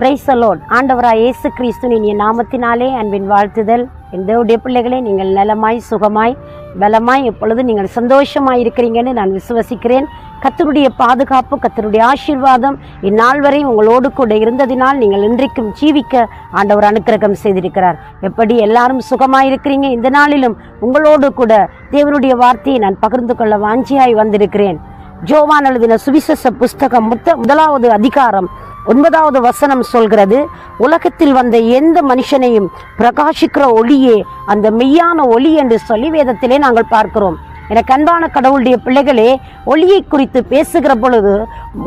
Praise the Lord. ஆண்டவராய் இயேசு கிறிஸ்துவின் இனிய நாமத்தினாலே அன்பின் வாழ்த்துதல். என் தேவனுடைய பிள்ளைகளே, நீங்கள் நலமாய் சுகமாய் பலமாய் எப்பொழுது நீங்கள் சந்தோஷமாய் இருக்கிறீங்கன்னு நான் விசுவசிக்கிறேன். கர்த்தருடைய பாதுகாப்பு, கர்த்தருடைய ஆசீர்வாதம் இந்நாள் வரை உங்களோடு கூட இருந்ததினால் நீங்கள் இன்றைக்கும் ஜீவிக்க ஆண்டவர் அனுக்கிரகம் செய்திருக்கிறார். எப்படி எல்லாரும் சுகமாய் இருக்கிறீங்க? இந்த நாளிலும் உங்களோடு கூட தேவனுடைய வார்த்தையை நான் பகிர்ந்து கொள்ள வாஞ்சியாய் வந்திருக்கிறேன். யோவான் எழுதின சுவிசேஷ புஸ்தகம் முதலாவது அதிகாரம் 9வது வசனம் சொல்கிறது, உலகத்தில் வந்த எந்த மனுஷனையும் பிரகாசிக்கிற ஒளியே அந்த மெய்யான ஒளி என்று சொல்லி வேதத்திலே நாங்கள் பார்க்கிறோம். எனக்கு அன்பான கடவுளுடைய பிள்ளைகளே, ஒளியை குறித்து பேசுகிற பொழுது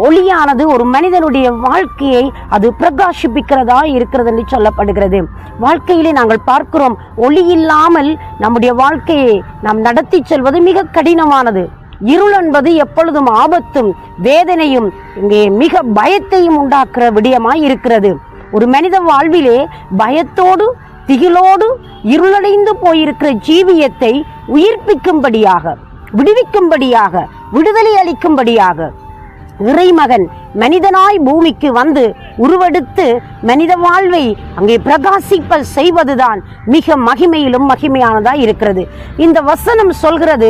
ஒளியானது ஒரு மனிதனுடைய வாழ்க்கையை அது பிரகாசிப்பிக்கிறதா இருக்கிறது என்று சொல்லப்படுகிறது. வாழ்க்கையிலே நாங்கள் பார்க்கிறோம், ஒளி இல்லாமல் நம்முடைய வாழ்க்கையை நாம் நடத்தி செல்வது மிக கடினமானது. இருள் என்பது எப்பொழுதும் ஆபத்தும் வேதனையும் இங்கே மிக பயத்தையும் உண்டாக்குற விடயமாய் இருக்கிறது. ஒரு மனித வாழ்விலே பயத்தோடு திகிலோடு இருளடைந்து போயிருக்கிற ஜீவியத்தை உயிர்ப்பிக்கும்படியாக, விடுவிக்கும்படியாக, விடுதலை அளிக்கும்படியாக இறைமகன் மனிதனாய் பூமிக்கு வந்து உருவெடுத்து மனித வாழ்வை அங்கே பிரகாசிப்ப செய்வதுதான் மிக மகிமையிலும் மகிமையானதாய் இருக்கிறது. இந்த வசனம் சொல்கிறது,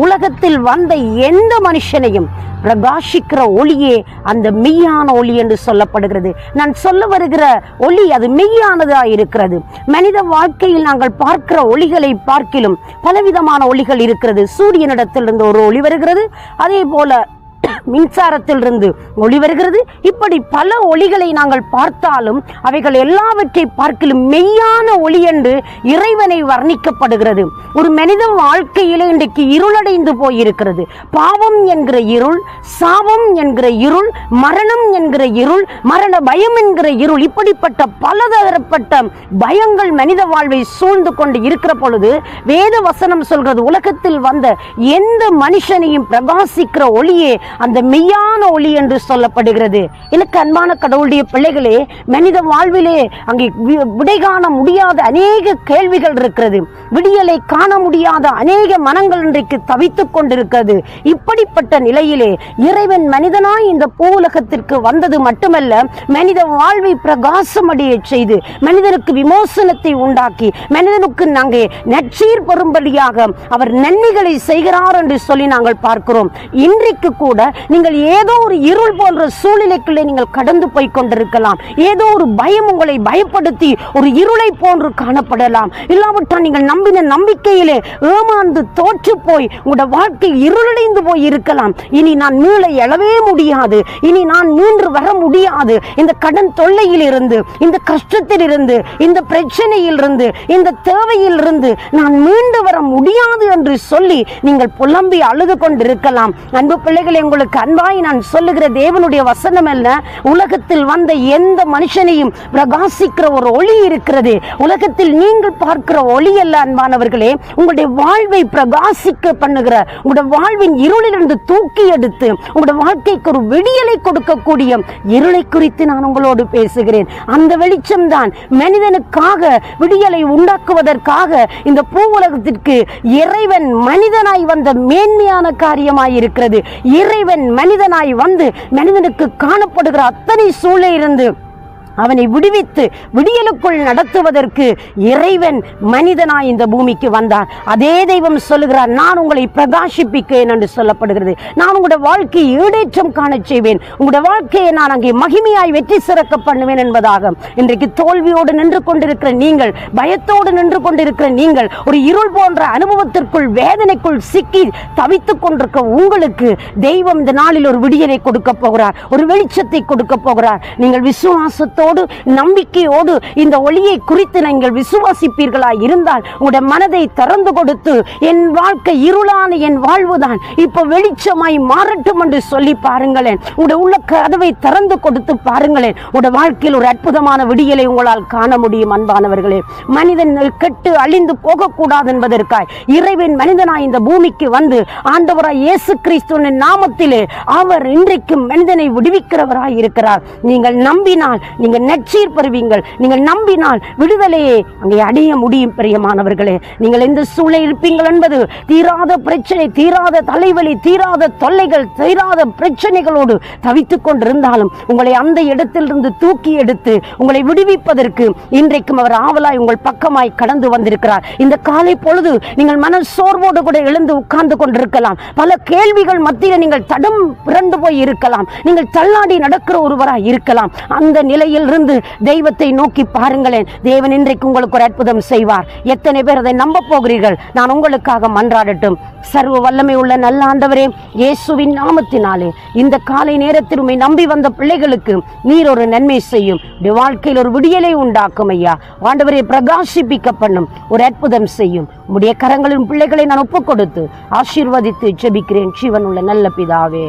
உலகத்தில் வந்த எந்த மனுஷனையும் பிரகாசிக்கிற ஒளியே அந்த மெய்யான ஒளி என்று சொல்லப்படுகிறது. நான் சொல்ல வருகிற ஒளி அது மெய்யானதாக இருக்கிறது. மனித வாழ்க்கையில் நாங்கள் பார்க்கிற ஒளிகளை பார்க்கிலும் பலவிதமான ஒளிகள் இருக்கிறது. சூரியனிடத்திலிருந்து ஒரு ஒளி வருகிறது, அதே போல மின்சாரத்திலிருந்து ஒளி வருகிறது. இப்படி பல ஒளிகளை நாங்கள் பார்த்தாலும் அவைகள் எல்லாவற்றை பார்க்கிலும் மெய்யான ஒளி என்று இறைவனை வர்ணிக்கப்படுகிறது. ஒரு மனித வாழ்க்கையிலே இன்றைக்கு இருளடைந்து போயிருக்கிறது. பாவம் என்கிற இருள், சாபம் என்கிற இருள், மரணம் என்கிற இருள், மரண பயம் என்கிற இருள், இப்படிப்பட்ட பலதரப்பட்ட பயங்கள் மனித வாழ்வை சூழ்ந்து கொண்டு இருக்கிற பொழுது வேத வசனம் சொல்கிறது, உலகத்தில் வந்த எந்த மனுஷனையும் பிரகாசிக்கிற ஒளியே அந்த மெய்யான ஒளி என்று சொல்லப்படுகிறது. எனக்கு அன்பான கடவுளுடைய பிள்ளைகளே, மனித வாழ்விலே அங்கே விடை காண முடியாத அநேக கேள்விகள் இருக்கிறது. விடியலை காண முடியாத அநேக மனங்கள் இன்றைக்கு தவித்துக் கொண்டிருக்கிறது. இப்படிப்பட்ட நிலையிலே இறைவன் மனிதனாய் இந்த பூவுலகத்திற்கு வந்தது மட்டுமல்ல, மனித வாழ்வை பிரகாசமடைய செய்து மனிதனுக்கு விமோசனத்தை உண்டாக்கி மனிதனுக்கு நாங்கள் நற்சீர் பெறும்படியாக அவர் நன்மைகளை செய்கிறார் என்று சொல்லி நாங்கள் பார்க்கிறோம். இன்றைக்கு கூட நீங்கள் ஏதோ ஒரு இருள் போன்ற சூழ்நிலைக்குள்ளே நீங்கள் கடந்து போய் கொண்டிருக்கலாம். ஏதோ ஒரு பயம் உங்களை பயப்படுத்தி ஒரு இருளை போன்று காணப்படலாம். இல்லாவிட்டால் நீங்கள் நம்பின நம்பிக்கையிலே ஏமாந்து தோற்று போய் உங்களுடைய வாழ்க்கை இருளடைந்து போய் இருக்கலாம். இனி நான் மீள எழவே முடியாது, இனி நான் மீண்டு வர முடியாது, இந்த கடன் தொல்லையில் இருந்து, இந்த கஷ்டத்தில் இருந்து, இந்த பிரச்சனையில் இருந்து, இந்த தேவையில் இருந்து நான் மீண்டு வர முடியாது என்று சொல்லி நீங்கள் புலம்பி அழுது கொண்டிருக்கலாம். அன்பு பிள்ளைகளை, உங்களுக்கு அன்பாய் நான் சொல்லுகிற தேவனுடைய வசனம் அல்ல, உலகத்தில் வந்த எந்த மனுஷனையும் பிரகாசிக்கிற ஒரு ஒளி இருக்கிறது. உலகத்தில் நீங்கள் பார்க்கிற ஒளி அல்ல அன்பானவர்களே, உங்களுடைய வாழ்வை பிரகாசிக்க பண்ணுகிற, உங்களுடைய வாழ்வின் இருளிலிருந்து தூக்கி எடுத்து உங்களுடைய வாழ்க்கைக்கு ஒரு விடியலை கொடுக்கக்கூடிய இருளை குறித்து நான் உங்களோடு பேசுகிறேன். அந்த வெளிச்சம் தான் மனிதனுக்காக விடியலை உண்டாக்குவதற்காக இந்த பூ உலகத்திற்கு இறைவன் மனிதனாய் வந்த மேன்மையான காரியமாய் இருக்கிறது. இறைவன் மனிதனாய் வந்து மனிதனுக்கு காணப்படுகிற அத்தனை சூழலிலிருந்து அவனை விடுவித்து விடியலுக்குள் நடத்துவதற்கு இறைவன் மனிதனாய் இந்த பூமிக்கு வந்தார். அதே தெய்வம் சொல்லுகிறார், நான் உங்களை பிரகாசிப்பிக்கிறேன் என்று சொல்லப்படுகிறது. நான் உங்களுடைய வாழ்க்கையை ஈடேற்றம் காண செய்வேன், உங்களுடைய வாழ்க்கையை நான் அங்கே மகிமையாய் வெற்றி சிறக்க பண்ணுவேன் என்பதாக. இன்றைக்கு தோல்வியோடு நின்று கொண்டிருக்கிற நீங்கள், பயத்தோடு நின்று கொண்டிருக்கிற நீங்கள், ஒரு இருள் போன்ற அனுபவத்திற்குள் வேதனைக்குள் சிக்கி தவித்துக் கொண்டிருக்கிற உங்களுக்கு தெய்வம் இந்த நாளில் ஒரு விடியலை கொடுக்க போகிறார், ஒரு வெளிச்சத்தை கொடுக்க போகிறார். நீங்கள் விசுவாசத்தோடு நம்பிக்கையோடு இந்த ஒளியை குறித்து நீங்கள் விசுவாசிப்பீர்களாய் இருந்தால் உங்களுடைய மனதை திறந்து கொடுத்து, என் வாழ்க்கை இருளான என் வாழ்வுதான் இப்போ வெளிச்சமாய் மாறட்டும் என்று சொல்லி பாருங்களேன். உங்களுடைய உள்ள கதவை திறந்து கொடுத்து பாருங்களேன். உங்களுடைய வாழ்க்கையில் ஒரு அற்புதமான விடியலை உங்களால் காண முடியும். அன்பானவர்களே, மனிதன் கெட்டு அழிந்து போகக்கூடாது என்பதற்காய் இறைவன் மனிதனாய் இந்த பூமிக்கு வந்து ஆண்டவராய் இயேசு கிறிஸ்துவின் நாமத்திலே அவர் இன்றைக்கும் மனிதனை விடுவிக்கிறவராய் இருக்கிறார். நீங்கள் நம்பினால் நீங்கள் நீங்கள் நற்சீர் பெறுவீங்கள். நீங்கள் நம்பினால் விடுதலையே அங்கே அடைய முடியும். பிரியமானவர்களே, நீங்கள் எந்த சூழல் இருப்பீங்கள் என்பது தீராத பிரச்சனை, தீராத தலைவலி, தீராத தொல்லைகள், தீராத பிரச்சனைகளோடு தவித்துக் கொண்டிருந்தாலும் உங்களை அந்த இடத்திலிருந்து தூக்கி எடுத்து உங்களை விடுவிப்பதற்கு இன்றைக்கும் அவர் ஆவலாய் உங்கள் பக்கமாய் கடந்து வந்திருக்கிறார். இந்த காலை பொழுது நீங்கள் மன சோர்வோடு கூட எழுந்து உட்கார்ந்து கொண்டிருக்கலாம். பல கேள்விகள் மத்தியில் நீங்கள் தடம் பிறண்டு போய் இருக்கலாம். நீங்கள் தள்ளாடி நடக்கிற ஒருவராய் இருக்கலாம். அந்த நிலையில் இருந்து தெய்வத்தை நோக்கி பாருங்களேன். தேவன் இன்றைக்கு உங்களுக்கு ஒரு அற்புதம் செய்வார். எத்தனை பேர் அதை நம்ப போகிறீர்கள்? நான் உங்களுக்காக மன்றாடட்டும். சர்வ வல்லமை உள்ள நல்ல ஆண்டவரே, இயேசுவின் நாமத்தினாலே இந்த காலை நேரத்தில் உம்மை நம்பி வந்த பிள்ளைகளுக்கு நீர் ஒரு நன்மை செய்யும். வாழ்க்கையில் ஒரு விடியலை உண்டாக்கும் ஐயா. ஆண்டவரே, பிரகாசிப்பிக்க பண்ணும், ஒரு அற்புதம் செய்யும். உம்முடைய கரங்களின் பிள்ளைகளை நான் ஒப்புக் கொடுத்து ஆசீர்வதித்து ஜெபிக்கிறேன் ஜீவன் உள்ள நல்ல பிதாவே.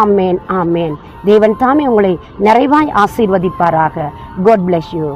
ஆமேன், ஆமேன். தேவன் தாமே உங்களை நிறைவாய் ஆசீர்வதிப்பாராக. God bless you.